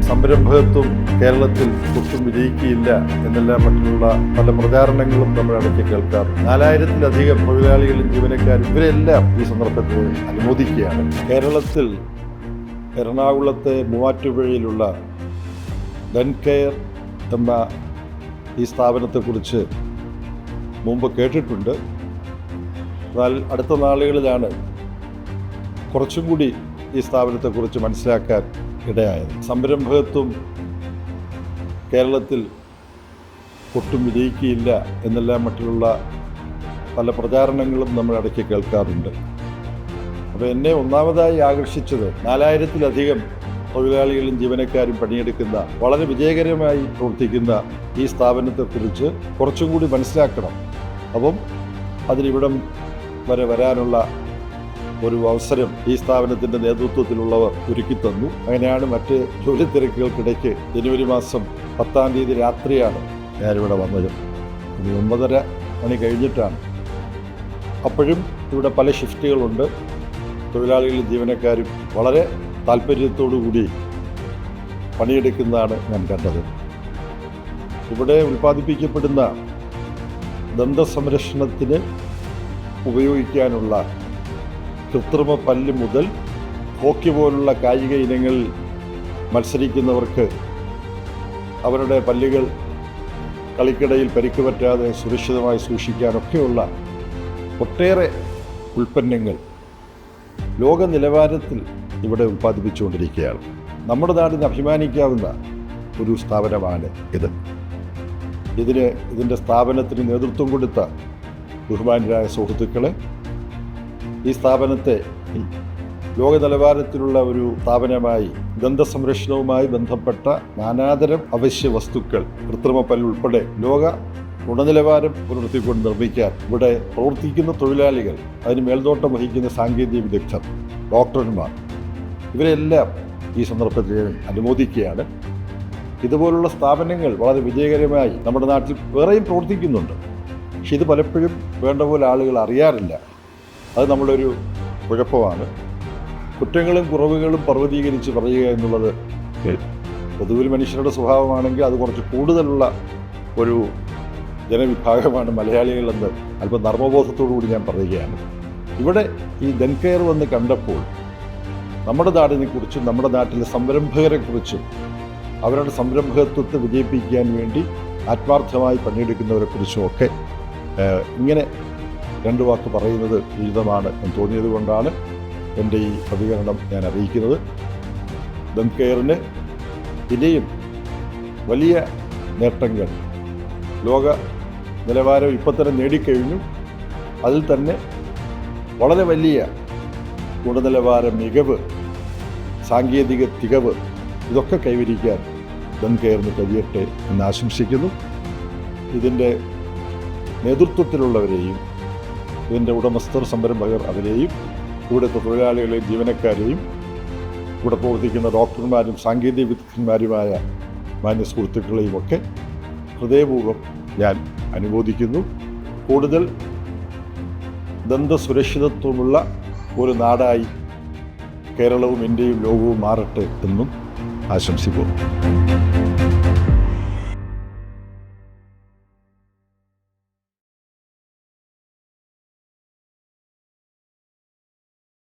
സംരംഭകത്വം കേരളത്തിൽ ഒട്ടും വിജയിക്കുകയില്ല എന്നെല്ലാം മറ്റുള്ള പല പ്രചാരണങ്ങളും നമ്മൾ ഇടയ്ക്ക് കേൾക്കാറുണ്ട്. 4000-ലധികം തൊഴിലാളികളും ജീവനക്കാരും ഇവരെല്ലാം ഈ സന്ദർഭത്തിൽ അനുമോദിക്കുകയാണ്. കേരളത്തിൽ എറണാകുളത്തെ മൂവാറ്റുപുഴയിലുള്ള ഡെൻകെയർ എന്ന ഈ സ്ഥാപനത്തെക്കുറിച്ച് മുമ്പ് കേട്ടിട്ടുണ്ട്. എന്നാൽ അടുത്ത നാളുകളിലാണ് കുറച്ചും കൂടി ഈ സ്ഥാപനത്തെക്കുറിച്ച് മനസ്സിലാക്കാൻ ഇടയായത്. സംരംഭകത്വം കേരളത്തിൽ ഒട്ടും വിജയിക്കുകയില്ല എന്നെല്ലാം മറ്റുള്ള പല പ്രചാരണങ്ങളും നമ്മൾ ഇടയ്ക്ക് കേൾക്കാറുണ്ട്. അപ്പോൾ എന്നെ ഒന്നാമതായി ആകർഷിച്ചത് 4000-ലധികം തൊഴിലാളികളും ജീവനക്കാരും പണിയെടുക്കുന്ന വളരെ വിജയകരമായി പ്രവർത്തിക്കുന്ന ഈ സ്ഥാപനത്തെക്കുറിച്ച് കുറച്ചും കൂടി മനസ്സിലാക്കണം. അപ്പം അതിനിവിടം വരെ വരാനുള്ള ഒരു അവസരം ഈ സ്ഥാപനത്തിൻ്റെ നേതൃത്വത്തിലുള്ളവർ ഒരുക്കിത്തന്നു. അങ്ങനെയാണ് മറ്റ് ജോലി തിരക്കുകൾക്കിടയ്ക്ക് ജനുവരി മാസം 10-ാം തീയതി രാത്രിയാണ് ഞാനിവിടെ വന്നത്. 9:30 മണി കഴിഞ്ഞിട്ടാണ്. അപ്പോഴും ഇവിടെ പല ഷിഫ്റ്റുകളുണ്ട്. തൊഴിലാളികളും ജീവനക്കാരും വളരെ താല്പര്യത്തോടു കൂടി പണിയെടുക്കുന്നതാണ് ഞാൻ കണ്ടത്. ഇവിടെ ഉൽപ്പാദിപ്പിക്കപ്പെടുന്ന ദന്തസംരക്ഷണത്തിന് ഉപയോഗിക്കാനുള്ള കൃത്രിമ പല്ല് മുതൽ ഹോക്കി പോലുള്ള കായിക ഇനങ്ങളിൽ മത്സരിക്കുന്നവർക്ക് അവരുടെ പല്ലുകൾ കളിക്കിടയിൽ പരിക്ക് പറ്റാതെ സുരക്ഷിതമായി സൂക്ഷിക്കാനൊക്കെയുള്ള ഒട്ടേറെ ഉൽപ്പന്നങ്ങൾ ലോക നിലവാരത്തിൽ ഇവിടെ ഉൽപ്പാദിപ്പിച്ചുകൊണ്ടിരിക്കുകയാണ്. നമ്മുടെ നാടിന് അഭിമാനിക്കാവുന്ന ഒരു സ്ഥാപനമാണ് ഇത്. ഇതിൻ്റെ സ്ഥാപനത്തിന് നേതൃത്വം കൊടുത്ത ബഹുമാനരായ സുഹൃത്തുക്കളെ, ഈ സ്ഥാപനത്തെ ലോക നിലവാരത്തിലുള്ള ഒരു സ്ഥാപനമായി ദന്തസംരക്ഷണവുമായി ബന്ധപ്പെട്ട നാനാതരം അവശ്യ വസ്തുക്കൾ, കൃത്രിമ പല്ല് ഉൾപ്പെടെ ലോക ഗുണനിലവാരം പുലർത്തിക്കൊണ്ട് നിർമ്മിക്കാൻ ഇവിടെ പ്രവർത്തിക്കുന്ന തൊഴിലാളികൾ, അതിന് മേൽനോട്ടം വഹിക്കുന്ന സാങ്കേതിക വിദഗ്ധർ, ഡോക്ടർമാർ, ഇവരെല്ലാം ഈ സന്ദർഭത്തിൽ അനുമോദിക്കുകയാണ്. ഇതുപോലുള്ള സ്ഥാപനങ്ങൾ വളരെ വിജയകരമായി നമ്മുടെ നാട്ടിൽ വേറെയും പ്രവർത്തിക്കുന്നുണ്ട്. പക്ഷെ ഇത് പലപ്പോഴും വേണ്ട പോലെ ആളുകൾ അറിയാറില്ല. അത് നമ്മളൊരു കുഴപ്പമാണ്. കുറ്റങ്ങളും കുറവുകളും പർവ്വതീകരിച്ച് പറയുക എന്നുള്ളത് പൊതുവിൽ മനുഷ്യരുടെ സ്വഭാവമാണെങ്കിൽ അത് കുറച്ച് കൂടുതലുള്ള ഒരു ജനവിഭാഗമാണ് മലയാളികളെന്ന് അല്പം നർമ്മബോധത്തോടുകൂടി ഞാൻ പറയുകയാണ്. ഇവിടെ ഈ ഡെൻകെയർ വന്ന് കണ്ടപ്പോൾ നമ്മുടെ നാടിനെക്കുറിച്ചും നമ്മുടെ നാട്ടിലെ സംരംഭകരെക്കുറിച്ചും അവരുടെ സംരംഭകത്വത്തെ വിജയിപ്പിക്കാൻ വേണ്ടി ആത്മാർത്ഥമായി പണിയെടുക്കുന്നവരെക്കുറിച്ചും ഒക്കെ ഇങ്ങനെ 2 വാക്ക് പറയുന്നത് ഉചിതമാണ് എന്ന് തോന്നിയത് കൊണ്ടാണ് എൻ്റെ ഈ പ്രതികരണം ഞാൻ അറിയിക്കുന്നത്. ഡെൻകെയറിന് ഇനിയും വലിയ നേട്ടങ്ങൾ ലോക നിലവാരം ഇപ്പോൾ തന്നെ നേടിക്കഴിഞ്ഞു. അതിൽ തന്നെ വളരെ വലിയ ഗുണനിലവാര മികവ്, സാങ്കേതിക തികവ് ഇതൊക്കെ കൈവരിക്കാൻ ഡെൻകെയറിന് കഴിയട്ടെ എന്ന് ആശംസിക്കുന്നു. ഇതിൻ്റെ നേതൃത്വത്തിലുള്ളവരെയും ഇതിൻ്റെ ഉടമസ്ഥർ, സംരംഭകർ, അവരെയും ഇവിടുത്തെ തൊഴിലാളികളെയും ജീവനക്കാരെയും ഇവിടെ പ്രവർത്തിക്കുന്ന ഡോക്ടർമാരും സാങ്കേതിക വിദഗ്ധന്മാരുമായ മാന്യ സുഹൃത്തുക്കളെയും ഒക്കെ ഹൃദയപൂർവ്വം ഞാൻ അനുമോദിക്കുന്നു. കൂടുതൽ ദന്തസുരക്ഷിതത്വമുള്ള ഒരു നാടായി കേരളവും ഇന്ത്യയും ലോകവും മാറട്ടെ എന്നും ആശംസിക്കുന്നു.